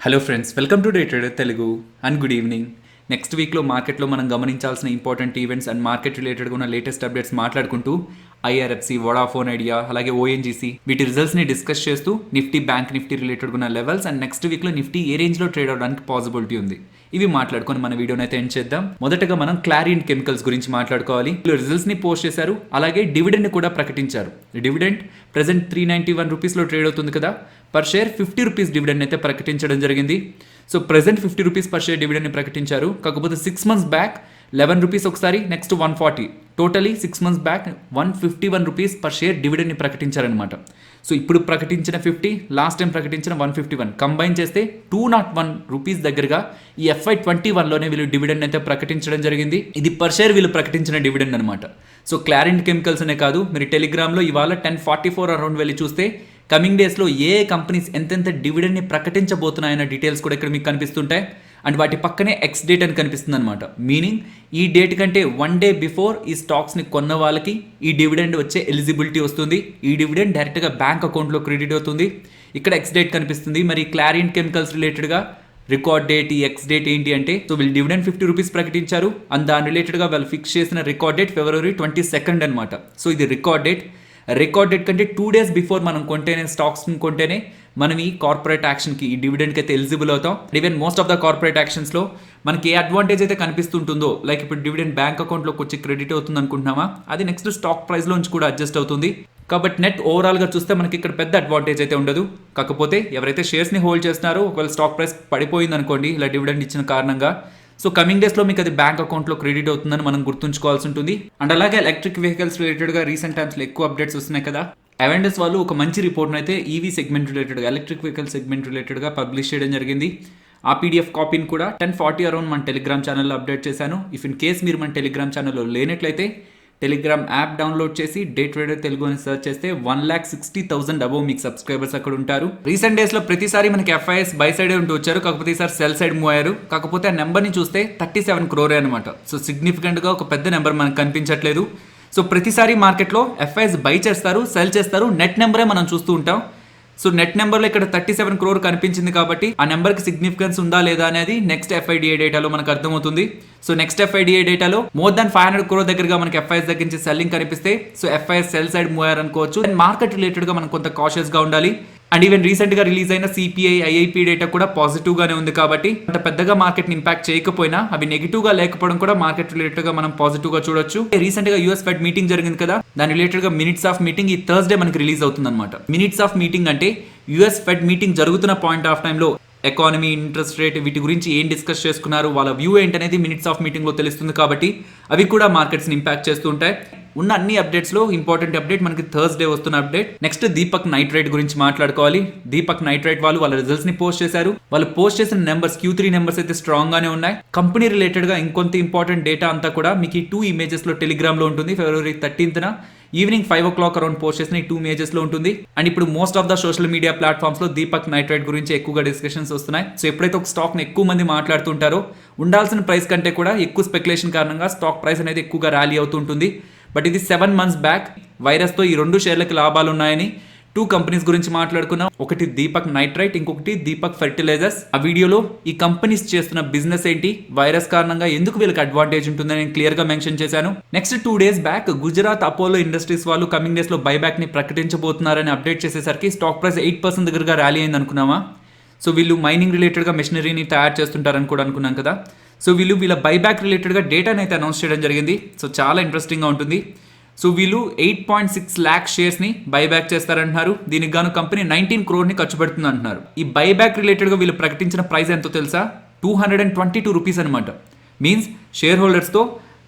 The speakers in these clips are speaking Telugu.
Hello friends, welcome to day trader Telugu and good evening. Next వీక్లో మార్కెట్లో మనం గమనించాల్సిన ఇంపార్టెంట్ ఈవెంట్స్ అండ్ మార్కెట్ రిలేటెడ్గా ఉన్న లేటెస్ట్ అప్డేట్స్ మాట్లాడుకుంటూ ఐఆర్ఎఫ్సి, వోడాఫోన్ ఐడియా, అలాగే ఓఎన్జీసీ వీటి రిజల్ట్స్ని డిస్కస్ చేస్తూ నిఫ్టీ, బ్యాంక్ నిఫ్టీ రిలేటెడ్గా ఉన్న లెవెల్స్ అండ్ నెక్స్ట్ వీక్లో నిఫ్టీ ఏ రేంజ్లో ట్రేడ్ అవడానికి పాసిబిలిటీ ఉంది, ఇవి మాట్లాడుకొని మన వీడియోని అయితే ఎండ్ చేద్దాం. మొదటగా మనం క్లారియంట్ కెమికల్స్ గురించి మాట్లాడుకోవాలి. రిజల్ట్స్ ని పోస్ట్ చేశారు, అలాగే డివిడెండ్ కూడా ప్రకటించారు. డివిడెండ్ ప్రెసెంట్ 391 రూపీస్లో ట్రేడ్ అవుతుంది కదా. పర్ షేర్ 50 రూపీస్ డివిడెండ్ అయితే ప్రకటించడం జరిగింది. So present 50 rupees per share డివిడెండ్ని ప్రకటించారు. కాకపోతే 6 మంత్స్ బ్యాక్ 11 రూపీస్ ఒకసారి, next 140, totally 6 months back 151 rupees per share డివిడెండ్ని ప్రకటించారనమాట. సో ఇప్పుడు ప్రకటించిన 50, లాస్ట్ టైం ప్రకటించిన 151 కంబైన్ చేస్తే 201 రూపీస్ దగ్గరగా ఈ FY21లోనే వీళ్ళు డివిడెండ్ అయితే ప్రకటించడం జరిగింది. ఇది పర్ షేర్ వీళ్ళు ప్రకటించిన డివిడెండ్ అనమాట. సో క్లారియంట్ కెమికల్స్ అనే కాదు, మీరు టెలిగ్రామ్లో ఇవాళ 10:44 అరౌండ్ వెళ్ళి చూస్తే కమింగ్ డేస్లో ఏ కంపెనీస్ ఎంతెంత డివిడెండ్ని ప్రకటించబోతున్నాయన్న డీటెయిల్స్ కూడా ఇక్కడ మీకు కనిపిస్తుంటాయి. అండ్ వాటి పక్కనే ఎక్స్ డేట్ అని కనిపిస్తుంది అనమాట. మీనింగ్ ఈ డేట్ కంటే 1 డే బిఫోర్ ఈ స్టాక్స్ని కొన్న వాళ్ళకి ఈ డివిడెండ్ వచ్చే ఎలిజిబిలిటీ వస్తుంది. ఈ డివిడెండ్ డైరెక్ట్గా బ్యాంక్ అకౌంట్లో క్రెడిట్ అవుతుంది. ఇక్కడ ఎక్స్ డేట్ కనిపిస్తుంది. మరి క్లారియంట్ కెమికల్స్ రిలేటెడ్గా రికార్డ్ డేట్, ఈ ఎక్స్ డేట్ ఏంటి అంటే, సో వీళ్ళు డివిడెండ్ 50 రూపీస్ ప్రకటించారు. అండ్ దాని రిలేటెడ్గా వాళ్ళు ఫిక్స్ చేసిన రికార్డ్ డేట్ February 22 అనమాట. సో ఇది రికార్డ్ డేట్ కంటే 2 days బిఫోర్ మనం కొంటేనే, స్టాక్స్ని కొంటేనే మనం ఈ కార్పొరేట్ యాక్షన్కి, ఈ డివిడెండ్కి అయితే ఎలిజిబుల్ అవుతాం. Even most of the corporate యాక్షన్స్లో మనకి ఏ అడ్వాంటేజ్ అయితే కనిపిస్తుంటుందో, లైక్ ఇప్పుడు డివిడెండ్ బ్యాంక్ అకౌంట్లోకి వచ్చి క్రెడిట్ అవుతుంది అనుకుంటున్నామా, అది నెక్స్ట్ స్టాక్ ప్రైస్లోంచి కూడా అడ్జస్ట్ అవుతుంది. కాబట్టి నెట్ ఓవరాల్గా చూస్తే మనకి ఇక్కడ పెద్ద అడ్వాంటేజ్ అయితే ఉండదు. కాకపోతే ఎవరైతే షేర్స్ని హోల్డ్ చేస్తున్నారో, ఒకవేళ స్టాక్ ప్రైస్ పడిపోయింది అనుకోండి ఇలా డివిడెండ్ ఇచ్చిన కారణంగా, సో కమింగ్ డేస్లో మీకు అది బ్యాంక్ అకౌంట్లో క్రెడిట్ అవుతుందని మనం గుర్తుంచుకోవాల్సి ఉంటుంది. అండ్ అలాగే ఎలక్ట్రిక్ వెహికల్స్ రిలేటెడ్గా రీసెంట్ టైమ్స్లో ఎక్కువ అప్డేట్స్ వస్తున్నాయి కదా. అవెండర్స్ వాళ్ళు ఒక మంచి రిపోర్ట్ని అయితే ఈవీ సెగ్మెంట్ రిలేటెడ్గా, ఎలక్ట్రిక్ వెహికల్ సెగ్మెంట్ రిలేటెడ్గా పబ్లిష్ చేయడం జరిగింది. ఆ పీడిఎఫ్ కాపీని కూడా 10:40 అరౌండ్ మన టెలిగ్రామ్ ఛానల్లో అప్డేట్ చేశాను. ఇఫ్ ఇన్ కేస్ మీరు మన టెలిగ్రామ్ ఛానల్లో లేనట్లయితే టెలిగ్రామ్ యాప్ డౌన్లోడ్ చేసి డే ట్రేడర్ తెలుగు అని సెర్చ్ చేస్తే 1,60,000 అబోవ్ మీకు సబ్స్క్రైబర్స్ అక్కడ ఉంటారు. రీసెంట్ డేస్లో ప్రతిసారి మనకి FIS బై సైడ్ ఉంటూ వచ్చారు, కాకపోతే ఈసారి సెల్ సైడ్ మూవ్ అయ్యారు. కాకపోతే ఆ నెంబర్ని చూస్తే 37 crore అనమాట. సో సిగ్నిఫికెంట్గా ఒక పెద్ద నెంబర్ మనకు కనిపించట్లేదు. సో ప్రతిసారి మార్కెట్లో FIS బై చేస్తారు, సెల్ చేస్తారు, నెట్ నెంబరే మనం చూస్తూ ఉంటాం. సో నెట్ నెంబర్లో ఇక్కడ 37 crore కనిపించింది కాబట్టి ఆ నెంబర్కి సిగ్నిఫికెన్స్ ఉందా లేదా అనేది నెక్స్ట్ FIDA డేటాలో మనకు అర్థమవుతుంది. సో నెక్స్ట్ FIDA డేటాలో మోర్ దాన్ 500 crore దగ్గరగా మనకి FIS దగ్గర నుంచి సెల్లింగ్ కనిపిస్తే, so FIS sell side move అయ్యారనుకోవచ్చు. అండ్ మార్కెట్ రిలేటెడ్గా మనం కొంత కాషియస్గా ఉండాలి. అండ్ ఈవెన్ రీసెంట్గా రిలీజ్ అయిన CPI, IIP డేటా కూడా పాజిటివ్గానే ఉంది. కాబట్టి అంత పెద్దగా మార్కెట్ని ఇంపాక్ట్ చేయకపోయినా అవి నెగిటివ్గా లేకపోవడం కూడా మార్కెట్ రిలేటెడ్గా మనం పాజిటివ్గా చూడొచ్చు. రీసెంట్గా US ఫెడ్ మీటింగ్ జరిగింది కదా, దాని రిలేటెడ్గా మినిట్స్ ఆఫ్ మీటింగ్ ఈ థర్స్డే మనకి రిలీజ్ అవుతుంది అనమాట. మినిట్స్ ఆఫ్ మీటింగ్ అంటే US ఫెడ్ మీటింగ్ జరుగుతున్న పాయింట్ ఆఫ్ టైంలో ఎకానమీ, ఇంట్రెస్ట్ రేట్ వీటి గురించి ఏం డిస్కస్ చేసుకున్నారు, వాళ్ళ వ్యూ ఏంటనేది మినిట్స్ ఆఫ్ మీటింగ్లో తెలుస్తుంది. కాబట్టి అవి కూడా మార్కెట్స్ని ఇంపాక్ట్ చేస్తూ ఉంటాయి. ఉన్న అన్ని అప్డేట్స్లో ఇంపార్టెంట్ అప్డేట్ మనకి థర్స్డే వస్తున్న అప్డేట్. నెక్స్ట్ దీపక్ నైట్రైట్ గురించి మాట్లాడుకోవాలి. దీపక్ నైట్రైట్ వాళ్ళు వాళ్ళ రిజల్ట్స్ ని పోస్ట్ చేశారు. వాళ్ళు పోస్ట్ చేసిన నెంబర్స్, Q3 నెంబర్స్ అయితే స్ట్రాంగ్ గానే ఉన్నాయి. కంపెనీ రిలేటెడ్ గా ఇంకొంత ఇంపార్టెంట్ డేటా అంతా కూడా మీకు ఈ 2 images లో టెలిగ్రామ్ లో ఉంటుంది. February 13th evening 5 o'clock around post చేసిన ఈ 2 images లో ఉంటుంది. అండ్ ఇప్పుడు most of the social media platforms లో దీపక్ నైట్రైట్ గురించి ఎక్కువగా డిస్కషన్స్ వస్తున్నాయి. సో ఎప్పుడైతే ఒక స్టాక్ ని ఎక్కువ మంది మాట్లాడుతుంటారో, ఉండాల్సిన ప్రైస్ కంటే కూడా ఎక్కువ స్పెక్యులేషన్ కారణంగా స్టాక్ ప్రైస్ అనేది ఎక్కువగా ర్యాలీ అవుతుంటుంది. బట్ ఇది 7 months బ్యాక్ వైరస్తో ఈ 2 షేర్లకి లాభాలు ఉన్నాయని 2 కంపెనీస్ గురించి మాట్లాడుకున్నాం. ఒకటి దీపక్ నైట్రైట్, ఇంకొకటి దీపక్ ఫెర్టిలైజర్స్. ఆ వీడియోలో ఈ కంపెనీస్ చేస్తున్న బిజినెస్ ఏంటి, వైరస్ కారణంగా ఎందుకు వీళ్ళకి అడ్వాంటేజ్ ఉంటుందని నేను క్లియర్గా మెన్షన్ చేశాను. Next 2 days back Gujarat Apollo industries వాళ్ళు కమింగ్ డేస్లో బైబ్యాక్ ని ప్రకటించబోతున్నారని అప్డేట్ చేసేసరికి స్టాక్ ప్రైస్ 8% దగ్గరగా ర్యాలీ అయింది అనుకున్నామా. సో వీళ్ళు మైనింగ్ రిలేటెడ్గా మెషినరీని తయారు చేస్తుంటారని కూడా అనుకున్నాం కదా. సో వీళ్ళ బైబ్యాక్ రిలేటెడ్గా డేటాని అయితే అనౌన్స్ చేయడం జరిగింది. సో చాలా ఇంట్రెస్టింగ్గా ఉంటుంది. సో వీళ్ళు 8.6 lakh షేర్స్ని బైబ్యాక్ చేస్తారంటున్నారు. దీనికి గాను కంపెనీ 19 crore ఖర్చు పెడుతుంది అంటున్నారు. ఈ బైబ్యాక్ రిలేటెడ్గా వీళ్ళు ప్రకటించిన ప్రైస్ ఎంతో తెలుసా? 222 రూపీస్ అనమాట. మీన్స్ షేర్ హోల్డర్స్తో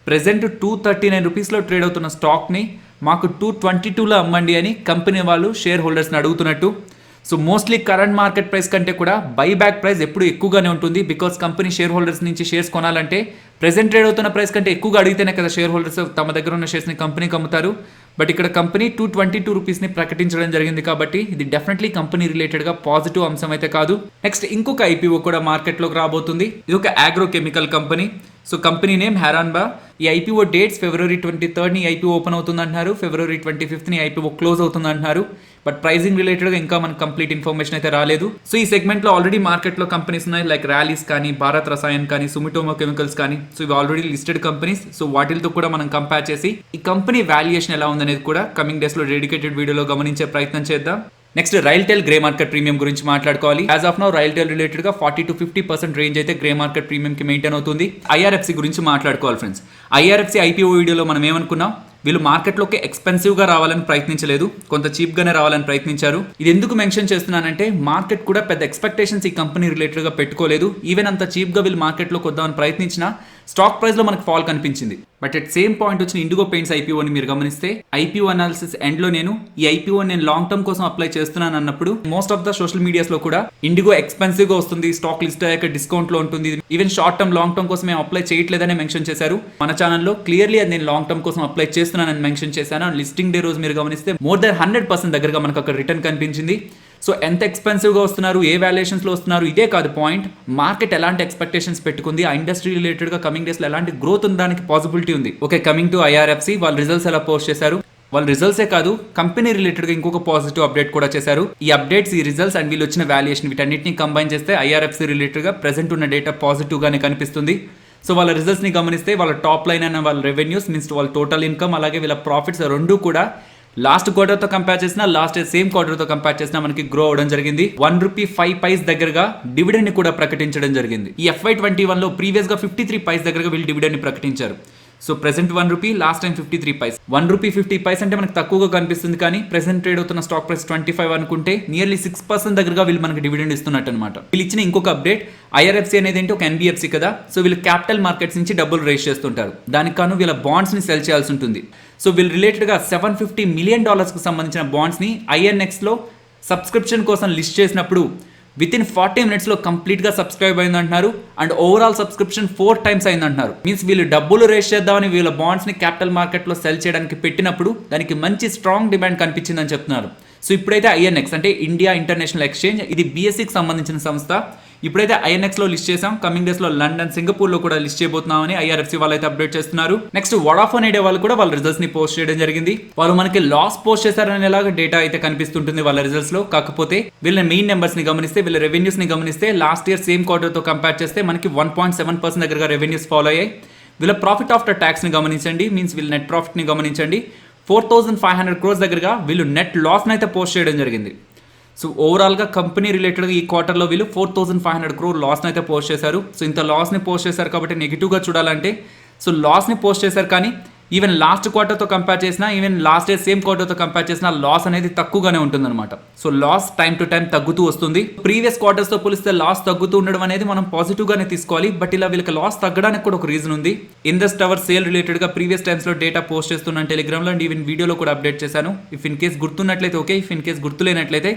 ప్రెసెంట్ 239 రూపీస్లో ట్రేడ్ అవుతున్న స్టాక్ని మాకు 222లో అమ్మండి అని కంపెనీ వాళ్ళు షేర్ హోల్డర్స్ని అడుగుతున్నట్టు. So mostly current market price కంటే కూడా బైబ్యాక్ ప్రైస్ ఎప్పుడు ఎక్కువగానే ఉంటుంది. బికాస్ కంపెనీ షేర్ హోల్డర్స్ నుంచి షేర్స్ కొనాలంటే ప్రెసెంట్ ట్రేడ్ అవుతున్న ప్రైస్ కంటే ఎక్కువగా అడిగితేనే కదా షేర్ హోల్డర్స్ తమ దగ్గర ఉన్న షేర్స్ని కంపెనీకి అమ్ముతారు. బట్ ఇక్కడ కంపెనీ 222 రూపీస్ని ప్రకటించడం జరిగింది. కాబట్టి ఇది డెఫినెట్లీ కంపెనీ రిలేటెడ్గా పాజిటివ్ అంశం అయితే కాదు. నెక్స్ట్ ఇంకొక IPO కూడా మార్కెట్లోకి రాబోతుంది. ఇది ఒక agrochemical company. So company name Heranba. ఈ IPO డేట్స్ February 23 ఈ IPO ఓపెన్ అవుతుంది అంటున్నారు. February 25 ఈ IPO క్లోజ్ అవుతుంది అంటున్నారు. బట్ ప్రైజింగ్ రిలేటెడ్ గా ఇంకా మనకు కంప్లీట్ ఇన్ఫర్మేషన్ అయితే రాలేదు. సో ఈ సెగ్మెంట్ లో ఆల్రెడీ మార్కెట్ లో కంపెనీస్ ఉన్నాయి, లైక్ ర్యాలీస్ కానీ, భారత్ రసాయన్ కానీ, సుమిటోమో కెమికల్స్ కానీ. సో ఇవి ఆల్రెడీ లిస్టెడ్ కంపెనీస్. సో వాటితో కూడా మనం కంపేర్ చేసి ఈ కంపెనీ వాల్యుయేషన్ ఎలా ఉందనేది కూడా కమింగ్ డేస్ లో డెడికేటెడ్ వీడియోలో గమనించే ప్రయత్నం చేద్దాం. Next RailTel grey market premium గురించి మాట్లాడుకోవాలి. As of now RailTel related గా 40 to 50% రేంజ్ అయితే గ్రే మార్కెట్ ప్రీమియం కి మెయింటైన్ అవుతుంది. ఐఆర్ఎఫ్సి గురించి మాట్లాడుకోవాలి ఫ్రెండ్స్. ఐఆర్ఎఫ్సి ఐపీఓ వీడియోలో మనం ఏమనుకున్నాం, వీళ్ళు మార్కెట్లోకి ఎక్స్పెన్సివ్గా రావాలని ప్రయత్నించలేదు, కొంత చీప్గానే రావాలని ప్రయత్నించారు. ఇది ఎందుకు మెన్షన్ చేస్తున్నానంటే మార్కెట్ కూడా పెద్ద ఎక్స్పెక్టేషన్స్ ఈ కంపెనీ రిలేటెడ్గా పెట్టుకోలేదు. ఈవెన్ అంత చీప్గా వీళ్ళు మార్కెట్లోకి వద్దామని ప్రయత్నించినా స్టాక్ ప్రైస్లో మనకు ఫాల్ కనిపించింది. బట్ అట్ సేమ్ పాయింట్ వచ్చిన ఇండిగో పెయింట్స్ ఐపీఓని మీరు గమనిస్తే ఐపీఓ అనాలిసిస్ ఎండ్లో నేను ఈ ఐపీఓ నేను లాంగ్ టర్మ్ కోసం అప్లై చేస్తున్నాను అన్నప్పుడు మోస్ట్ ఆఫ్ ద సోషల్ మీడియాస్లో కూడా ఇండిగో ఎక్స్పెన్సివ్గా వస్తుంది, స్టాక్ లిస్ట్ అయ్యాక డిస్కౌంట్లో ఉంటుంది, even short term long term కోసం మేము అప్లై చేయట్లేదని మెన్షన్ చేశారు. మన ఛానల్లో క్లియర్లీ అది నేను లాంగ్ టర్మ్ కోసం అప్లై చేస్తున్నానని మెన్షన్ చేశాను. లిస్టింగ్ డే రోజు మీరు గమనిస్తే మోర్ దెన్ 100% దగ్గరగా మనకు అక్కడ రిటర్న్ కనిపించింది. సో ఎంత ఎక్స్పెన్సివ్గా వస్తున్నారు, ఏ వాల్యుయేషన్స్లో వస్తున్నారు, ఇదే కాదు పాయింట్. మార్కెట్ ఎలాంటి ఎక్స్పెక్టేషన్స్ పెట్టుకుంది, ఆ ఇండస్ట్రీ రిలేటెడ్గా కమింగ్ డేస్లో ఎలాంటి గ్రోత్ ఉండడానికి పాసిబిలిటీ ఉంది. ఓకే, కమింగ్ టు ఐఆర్ఎఫ్సి, వాళ్ళ రిజల్ట్స్ ఎలా పోస్ట్ చేశారు. వాళ్ళ రిజల్ట్సే కాదు, కంపెనీ రిలేటెడ్గా ఇంకొక పాజిటివ్ అప్డేట్ కూడా చేశారు. ఈ అప్డేట్స్, ఈ రిజల్ట్స్ అండ్ వీళ్ళు వచ్చిన వాల్యుయేషన్ వీటన్నిటిని కంబైన్ చేస్తే ఐఆర్ఎఫ్సి రిలేటెడ్గా ప్రెసెంట్ ఉన్న డేటా పాజిటివ్గానే కనిపిస్తుంది. సో వాళ్ళ రిజల్ట్స్ని గమనిస్తే వాళ్ళ టాప్ లైన్ అయిన వాళ్ళ రెవెన్యూస్ మీన్స్ వాళ్ళ టోటల్ ఇన్కమ్ అలాగే వీళ్ళ ప్రాఫిట్స్ రెండు కూడా లాస్ట్ క్వార్టర్తో కంపేర్ చేసినా, లాస్ట్ సేమ్ క్వార్టర్తో కంపేర్ చేసినా మనకి గ్రో అవడం జరిగింది. ₹1.05 దగ్గరగా డివిడెండ్ ని కూడా ప్రకటించడం జరిగింది. ఈ FY21 లో ప్రీవియస్ గా 53 పైస్ దగ్గరగా వీళ్ళు డివిడెండ్ ని ప్రకటించారు. So present ₹1, last time 53 paise. ₹1.50 అంటే మనకు తక్కువగా కనిపిస్తుంది, కానీ ప్రెసెంట్ ట్రేడ్ అవుతున్న స్టాక్ ప్రైస్ 25 అనుకుంటే నియర్లీ 6% దగ్గరగా వీళ్ళు మనకి డివిడెండ్ ఇస్తున్నట్టు అనమాట. వీళ్ళు ఇచ్చిన ఇంకొక అప్డేట్, ఐఆర్ఎఫ్సి అనేది ఏంటి, ఒక ఎన్బిఎఫ్సి కదా. సో వీళ్ళు క్యాపిటల్ మార్కెట్స్ నుంచి డబ్బులు రేస్ చేస్తుంటారు, దానికి కాను వీళ్ళ బాండ్స్ ని సెల్ చేయాల్సి ఉంటుంది. సో వీళ్ళు రిలేటెడ్గా $750 million సంబంధించిన బాండ్స్ని ఐఎన్ఎక్స్లో సబ్స్క్రిప్షన్ కోసం లిస్ట్ చేసినప్పుడు విత్ ఇన్ 40 minutesలో కంప్లీట్గా సబ్స్క్రైబ్ అయిందంటున్నారు. అండ్ ఓవరాల్ సబ్స్క్రిప్షన్ 4 times అయిందంటున్నారు. మీన్స్ వీళ్ళు డబ్బులు రేస్ చేద్దామని వీళ్ళ బాండ్స్ని క్యాపిటల్ మార్కెట్లో సెల్ చేయడానికి పెట్టినప్పుడు దానికి మంచి స్ట్రాంగ్ డిమాండ్ కనిపించిందని చెప్తున్నారు. సో ఇప్పుడైతే ఐఎన్ఎక్స్ అంటే ఇండియా ఇంటర్నేషనల్ ఎక్స్చేంజ్, ఇది బిఎస్సికి సంబంధించిన సంస్థ. ఇప్పుడైతే ఐఎన్ఎక్స్లో లిస్ట్ చేసాం, కమింగ్ డేస్లో లండన్, సింగపూర్లో కూడా లిస్ట్ చేయబోతున్నామని ఐఆర్ఎఫ్సి వాళ్ళు అయితే అప్డేట్ చేస్తున్నారు. నెక్స్ట్ వడాఫోన్ ఐడియా వాళ్ళు కూడా వాళ్ళ రిజల్ట్స్ ని పోస్ట్ చేయడం జరిగింది. వాళ్ళు మనకి లాస్ పోస్ట్ చేశారనేలాగా డేటా అయితే కనిపిస్తుంటుంది వాళ్ళ రిజల్ట్స్ లో. కాకపోతే వీళ్ళ మెయిన్ నెంబర్స్ ని గమనిస్తే, వీళ్ళ రెవెన్యూస్ ని గమనిస్తే లాస్ట్ ఇయర్ సేమ్ క్వార్టర్ తో కంపేర్ చేస్తే మనకి 1.7% దగ్గరగా రెవెన్యూస్ ఫాలో అయ్యాయి. వీళ్ళ ప్రాఫిట్ ఆఫ్టర్ ట్యాక్స్ ని గమనించండి, మీన్స్ వీళ్ళ నెట్ ప్రాఫిట్ ని గమనించండి. 4,500 crores దగ్గరగా వీళ్ళు నెట్ లాస్ అయితే పోస్ట్ చేయడం జరిగింది. సో ఓవరాల్గా కంపెనీ రిలేటెడ్గా ఈ క్వార్టర్లో వీళ్ళు 4,500 crore లాస్ని అయితే పోస్ట్ చేశారు. సో ఇంత లాస్ని పోస్ట్ చేశారు కాబట్టి నెగిటివ్గా చూడాలంటే, సో లాస్ని పోస్ట్ చేశారు, కానీ ఈవెన్ లాస్ట్ క్వార్టర్తో కంపేర్ చేసినా, ఈవెన్ లాస్ట్ ఇయర్ సేమ్ క్వార్టర్తో కంపేర్ చేసినా లాస్ అనేది తక్కువగానే ఉంటుందన్నమాట. So loss time to time తగ్గుతూ వస్తుంది. ప్రీవియస్ క్వార్టర్స్తో పోలిస్తే లాస్ తగ్గుతూ ఉండడం అనేది మనం పాజిటివ్గానే తీసుకోవాలి. బట్ ఇలా వీళ్ళకి లాస్ తగ్గడానికి కూడా ఒక రీజన్ ఉంది. ఇండస్ టవర్ సేల్ రిలేటెడ్గా ప్రీవియస్ టైమ్స్లో డేటా పోస్ట్ చేస్తున్నాను టెలిగ్రామ్లో, అండ్ ఈవెన్ వీడియోలో కూడా అప్డేట్ చేశాను. ఇఫ్ ఇన్ కేస్ గుర్తున్నట్లయితే ఓకే, ఇఫ్ ఇన్ కేస్ గుర్తులేనట్లయితే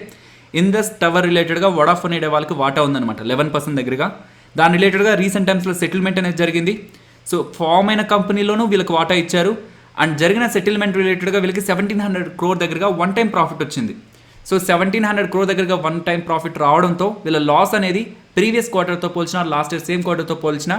ఇండస్ టవర్ రిలేటెడ్గా వడాఫోన్ ఐడియా వాళ్ళకి వాటా ఉందన్నమాట 11% దగ్గరగా. దాని రిలేటెడ్గా రీసెంట్ టైమ్స్లో సెటిల్మెంట్ అనేది జరిగింది. సో ఫామ్ అయిన కంపెనీలోనూ వీళ్ళకి వాటా ఇచ్చారు. అండ్ జరిగిన సెటిల్మెంట్ రిలేటెడ్గా వీళ్ళకి 1,700 crore దగ్గరగా వన్ టైం ప్రాఫిట్ వచ్చింది. సో 1,700 crore దగ్గరగా వన్ టైం ప్రాఫిట్ రావడంతో వీళ్ళ లాస్ అనేది ప్రీవియస్ క్వార్టర్తో పోల్చిన, లాస్ట్ ఇయర్ సేమ్ క్వార్టర్తో పోల్చిన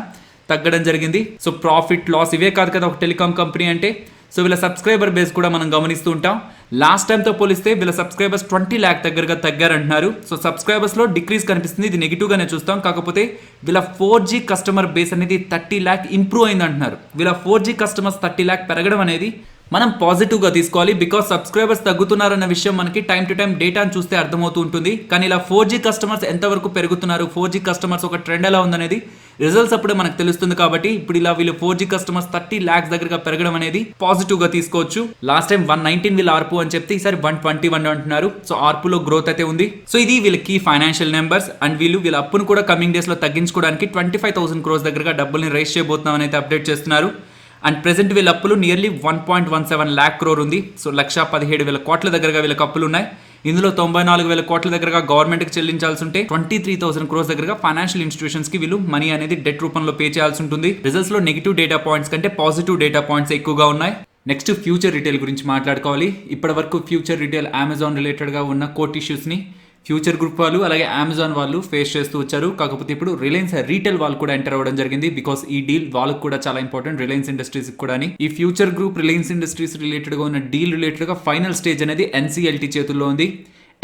తగ్గడం జరిగింది. సో ప్రాఫిట్ లాస్ ఇవే కాదు కదా ఒక టెలికాం కంపెనీ అంటే. సో వీళ్ళ సబ్స్క్రైబర్ బేస్ కూడా మనం గమనిస్తూ ఉంటాం. లాస్ట్ టైంతో పోలిస్తే వీళ్ళ సబ్స్క్రైబర్స్ 20 lakh దగ్గరగా తగ్గారంటున్నారు. సో సబ్స్క్రైబర్స్లో డిక్రీజ్ కనిపిస్తుంది, ఇది నెగిటివ్గానే చూస్తాం. కాకపోతే వీళ్ళ 4G కస్టమర్ బేస్ అనేది 30 lakh ఇంప్రూవ్ అయింది అంటున్నారు. వీళ్ళ 4G కస్టమర్స్ 30 lakh పెరగడం అనేది మనం పాజిటివ్గా తీసుకోవాలి. బికాస్ సబ్స్క్రైబర్స్ తగ్గుతున్నారన్న విషయం మనకి టైం టు టైం డేటాను చూస్తే అర్థమవుతూ ఉంటుంది. కానీ ఇలా 4G కస్టమర్స్ ఎంతవరకు పెరుగుతున్నారు, 4G కస్టమర్స్ ఒక ట్రెండ్ ఎలా ఉందనేది రిజల్ట్స్ అప్పుడే మనకు తెలుస్తుంది. కాబట్టి ఇప్పుడు ఇలా వీళ్ళు 4G కస్టమర్స్ 30 lakhs దగ్గరగా పెరగడం అనేది పాజిటివ్గా తీసుకోవచ్చు. లాస్ట్ టైం 119 వీళ్ళ ఆర్పు అని చెప్తే ఈసారి 121 అంటున్నారు. సో ఆర్పులో గ్రోత్ అయితే ఉంది. సో ఇది వీళ్ళ కీ ఫైనాన్షియల్ నెంబర్స్. అండ్ వీళ్ళ అప్పును కూడా కమింగ్ డేస్లో తగ్గించుకోవడానికి 25,000 crores దగ్గరగా డబ్బుల్ని రైజ్ చేయబోతున్నామని అయితే అప్డేట్ చేస్తున్నారు. అండ్ ప్రెసెంట్ వీళ్ళ అప్పులు నియర్లీ 1.17 lakh crore ఉంది. సో 1,17,000 కోట్ల దగ్గరగా వీళ్ళకి అప్పులు ఉన్నాయి. ఇందులో 94,000 కోట్ల దగ్గరగా గవర్నమెంట్కి చెల్లించాల్సి ఉంటే 23,000 crores దగ్గరగా ఫైనాన్షియల్ ఇన్స్టిట్యూషన్స్కి వీళ్ళు మనీ అనేది డెట్ రూపంలో పే చేయాల్సి ఉంటుంది. రిజల్ట్స్లో నెగిటివ్ డేటా పాయింట్స్ కంటే పాజిటివ్ డేటా పాయింట్స్ ఎక్కువగా ఉన్నాయి. నెక్స్ట్ ఫ్యూచర్ రిటైల్ గురించి మాట్లాడుకోవాలి. ఇప్పటి వరకు ఫ్యూచర్ రిటైల్ అమెజాన్ రిలేటెడ్గా ఉన్న కోర్ట్ ఇష్యూస్ని ఫ్యూచర్ గ్రూప్ వాళ్ళు అలాగే అమెజాన్ వాళ్ళు ఫేస్ చేస్తూ వచ్చారు. కాకపోతే ఇప్పుడు రిలయన్స్ రీటైల్ వాళ్ళు కూడా ఎంటర్ అవ్వడం జరిగింది. బికాస్ ఈ డీల్ వాళ్ళకు కూడా చాలా ఇంపార్టెంట్, రిలయన్స్ ఇండస్ట్రీస్ కూడా. ఈ future group Reliance industries related గా ఉన్న డీల్ రిలేటెడ్ గా ఫైనల్ స్టేజ్ అనేది NCLT చేతుల్లో ఉంది.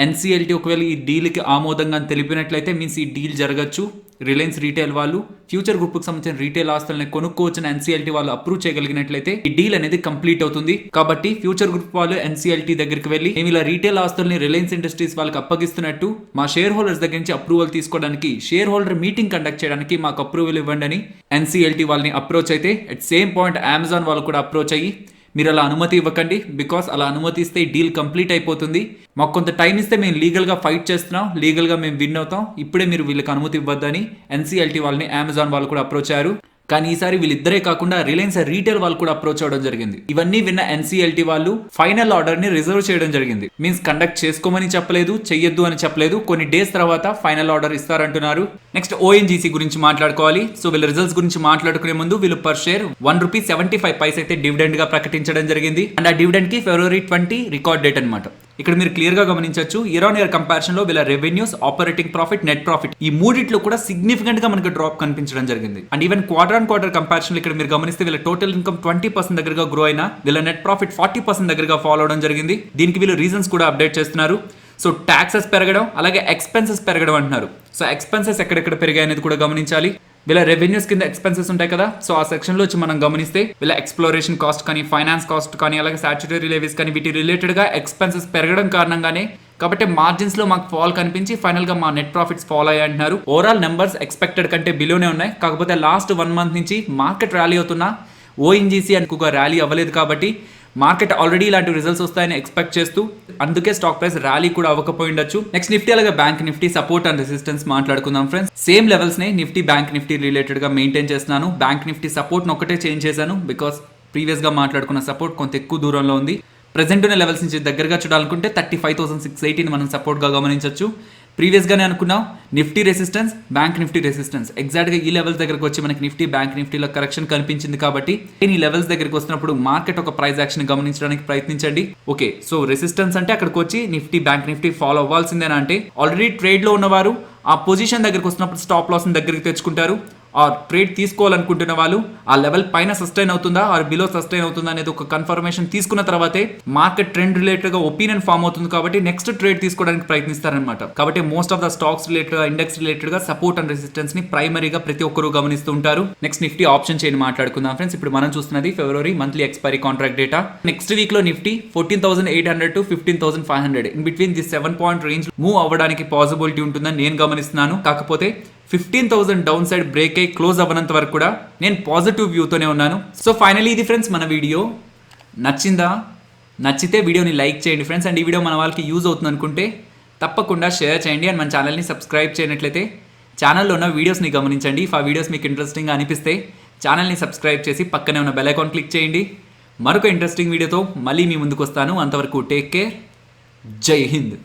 NCLT ఒకవేళ ఈ డీల్కి ఆమోదంగా తెలిపినట్లయితే మీన్స్ ఈ డీల్ జరగచ్చు. రిలయన్స్ రీటైల్ వాళ్ళు ఫ్యూచర్ గ్రూప్కి సంబంధించిన రీటైల్ ఆస్తులను కొనుక్కోవచ్చిన NCLT వాళ్ళు అప్రూవ్ చేయగలిగినట్లయితే ఈ డీల్ అనేది కంప్లీట్ అవుతుంది. కాబట్టి ఫ్యూచర్ గ్రూప్ వాళ్ళు NCLT దగ్గరికి వెళ్ళి మేము ఇలా రీటైల్ ఆస్తుల్ని రిలయన్స్ ఇండస్ట్రీస్ వాళ్ళకి అప్పగిస్తున్నట్టు మా షేర్ హోల్డర్స్ దగ్గర నుంచి అప్రూవల్ తీసుకోవడానికి, షేర్ హోల్డర్ మీటింగ్ కండక్ట్ చేయడానికి మాకు అప్రూవల్ ఇవ్వండి అని NCLT వాళ్ళని అప్రోచ్ అయితే, అట్ సేమ్ పాయింట్ అమెజాన్ వాళ్ళు కూడా అప్రోచ్ అయ్యి మీరు అలా అనుమతి ఇవ్వకండి, బికాస్ అలా అనుమతి ఇస్తే ఈ డీల్ కంప్లీట్ అయిపోతుంది, మాకు కొంత టైం ఇస్తే మేము లీగల్గా ఫైట్ చేస్తున్నాం, లీగల్గా మేము విన్ అవుతాం, ఇప్పుడే మీరు వీళ్ళకి అనుమతి ఇవ్వద్దని NCLT వాళ్ళని అమెజాన్ వాళ్ళు కూడా అప్రోచ్ అయ్యారు. కానీ ఈసారి వీళ్ళిద్దరే కాకుండా రిలయన్స్ రీటైల్ వాళ్ళు కూడా అప్రోచ్ అవ్వడం జరిగింది. ఇవన్నీ విన్న NCLT వాళ్ళు ఫైనల్ ఆర్డర్ ని రిజర్వ్ చేయడం జరిగింది. మీన్స్ కండక్ట్ చేసుకోమని చెప్పలేదు, చెయ్యొద్దు అని చెప్పలేదు, కొన్ని డేస్ తర్వాత ఫైనల్ ఆర్డర్ ఇస్తారంటున్నారు. నెక్స్ట్ ONGC గురించి మాట్లాడుకోవాలి. సో వీళ్ళ రిజల్ట్స్ గురించి మాట్లాడుకునే ముందు వీళ్ళు పర్ షేర్ ₹1.75 అయితే డివిడెండ్ గా ప్రకటించడం జరిగింది. అండ్ ఆ డివిడెండ్ కి February 20 రికార్డ్ డేట్ అనమాట. ఇక్కడ మీరు క్లియర్ గా గమనించవచ్చు, ఇయర్ ఆన్ ఇయర్ కంపారిజన్ లో వీళ్ళ revenues, operating profit, net profit ఈ మూడిట్లో కూడా సిగ్నిఫికెంట్ గా మనకి డ్రాప్ కనిపించడం జరిగింది. అండ్ ఈవెన్ క్వార్టర్ కంపారిజన్ ఇక్కడ మీరు గమనిస్తే వీళ్ళ టోటల్ ఇన్కమ్ 20% దగ్గరగా గ్రో అయినా వీళ్ళ నెట్ ప్రాఫిట్ 40% దగ్గరగా ఫాలో అవడం జరిగింది. దీనికి వీళ్ళు రీజన్స్ కూడా అప్డేట్ చేస్తున్నారు. సో ట్యాక్సెస్ పెరగడం అలాగే ఎక్స్పెన్సెస్ పెరగడం అంటున్నారు. సో ఎక్స్పెన్సెస్ ఎక్కడెక్కడ పెరిగాయి అనేది కూడా గమనించాలి. వీళ్ళ రెవెన్యూస్ కింద ఎక్స్పెన్సెస్ ఉంటాయి కదా, సో ఆ సెక్షన్ లో వచ్చి మనం గమనిస్తే వీళ్ళ ఎక్స్ప్లోరేషన్ కాస్ట్ కానీ, ఫైనాన్స్ కాస్ట్ కానీ, అలాగే స్టాట్యూటరీ లెవీస్ కానీ వీటి రిలేటెడ్ గా ఎక్స్పెన్సెస్ పెరగడం కారణంగానే కాబట్టి మార్జిన్స్ లో మాకు ఫాల్ కనిపించి ఫైనల్ గా మా నెట్ ప్రాఫిట్స్ ఫాల్ అయ్యాయి అంటున్నారు. ఓవరాల్ నెంబర్స్ ఎక్స్పెక్టెడ్ కంటే బిలోనే ఉన్నాయి. కాకపోతే లాస్ట్ 1 month నుంచి మార్కెట్ ర్యాలీ అవుతున్నా ONGC అనుకుగా ర్యాలీ అవ్వలేదు కాబట్టి మార్కెట్ ఆల్రెడీ ఇలాంటి రిజల్ట్స్ వస్తాయని ఎక్స్పెక్ట్ చేస్తూ అందుకే స్టాక్ ప్రైస్ ర్యాలీ కూడా అవ్వకపోయిండొచ్చు. నెక్స్ట్ నిఫ్టీ అలాగే bank Nifty support and resistance మాట్లాడుకుందాం ఫ్రెండ్స్. సేమ్ లెవెల్స్ ని నిఫ్టీ బ్యాంక్ నిఫ్టీ రిలేటెడ్ గా మెయింటైన్ చేస్తున్నాను. బ్యాంక్ నిఫ్టీ సపోర్ట్ ఒకటే చేంజ్ చేశాను, బికాస్ ప్రీవియస్ గా మాట్లాడుకున్న సపోర్ట్ కొంత ఎక్కువ దూరంలో ఉంది. ప్రెసెంట్ ఉన్న లెవెల్స్ నుంచి దగ్గరగా చూడాలనుకుంటే 35,680 మనం సపోర్ట్ గా గమనించవచ్చు. ప్రీవియస్ గానే అనుకున్నాం Nifty resistance, bank Nifty resistance, exact గా ఈ లెవెల్స్ దగ్గరకు వచ్చి మనకి నిఫ్టీ బ్యాంక్ నిఫ్టీలో కరెక్షన్ కనిపించింది. కాబట్టి ఈ లెవెల్స్ దగ్గరకు వస్తున్నప్పుడు మార్కెట్ ఒక ప్రైస్ యాక్షన్ గమనించడానికి ప్రయత్నించండి. ఓకే, సో రెసిస్టెన్స్ అంటే అక్కడికి వచ్చి నిఫ్టీ బ్యాంక్ నిఫ్టీ ఫాలో అవ్వాల్సిందేనా అంటే, ఆల్రెడీ ట్రేడ్ లో ఉన్నవారు ఆ పొజిషన్ దగ్గరకు వస్తున్నప్పుడు స్టాప్ లాస్ దగ్గరికి తెచ్చుకుంటారు. ఆ ట్రేడ్ తీసుకోవాలనుకుంటున్న వాళ్ళు ఆ లెవెల్ పైన సస్టైన్ అవుతుందా ఆర్ బిలో సస్టైన్ అవుతుందా అనేది ఒక కన్ఫర్మేషన్ తీసుకున్న తర్వాతే మార్కెట్ ట్రెండ్ రిలేటెడ్ గా ఒపీనియన్ ఫామ్ అవుతుంది. కాబట్టి నెక్స్ట్ ట్రేడ్ తీసుకోవడానికి ప్రయత్నిస్తారనమాట. కాబట్టి most of the stocks related గా, ఇండెక్స్ రిలేటెడ్ గా సపోర్ట్ అండ్ రెసిస్టెన్స్ ని ప్రైమరీగా ప్రతి ఒక్కరు గమనిస్తూ ఉంటారు. నెక్స్ట్ నిఫ్టీ ఆప్షన్ చైన్ మాట్లాడుకుందాం ఫ్రెండ్స్. ఇప్పుడు మనం చూస్తున్నది February monthly expiry contract data. Next week లో Nifty 14,800 to 15,500 in between the 7 point range move అవ్వడానికి పాసిబిలిటీ ఉంటుందని నేను గమనిస్తున్నాను. కాకపోతే 15,000 డౌన్ సైడ్ బ్రేక్ అయి క్లోజ్ అవ్వనంత వరకు కూడా నేను పాజిటివ్ వ్యూతోనే ఉన్నాను. సో ఫైనలీ ఇది ఫ్రెండ్స్ మన వీడియో. నచ్చిందా? నచ్చితే వీడియోని లైక్ చేయండి ఫ్రెండ్స్. అండ్ ఈ వీడియో మన వాళ్ళకి యూజ్ అవుతుంది అనుకుంటే తప్పకుండా షేర్ చేయండి. అండ్ మన ఛానల్ని సబ్స్క్రైబ్ చేయనట్లయితే ఛానల్లో ఉన్న వీడియోస్ని గమనించండి. ఆ వీడియోస్ మీకు ఇంట్రెస్టింగ్గా అనిపిస్తే ఛానల్ని సబ్స్క్రైబ్ చేసి పక్కనే ఉన్న బెల్ ఐకాన్ క్లిక్ చేయండి. మరొక ఇంట్రెస్టింగ్ వీడియోతో మళ్ళీ మీ ముందుకు వస్తాను. అంతవరకు టేక్ కేర్. జై హింద్.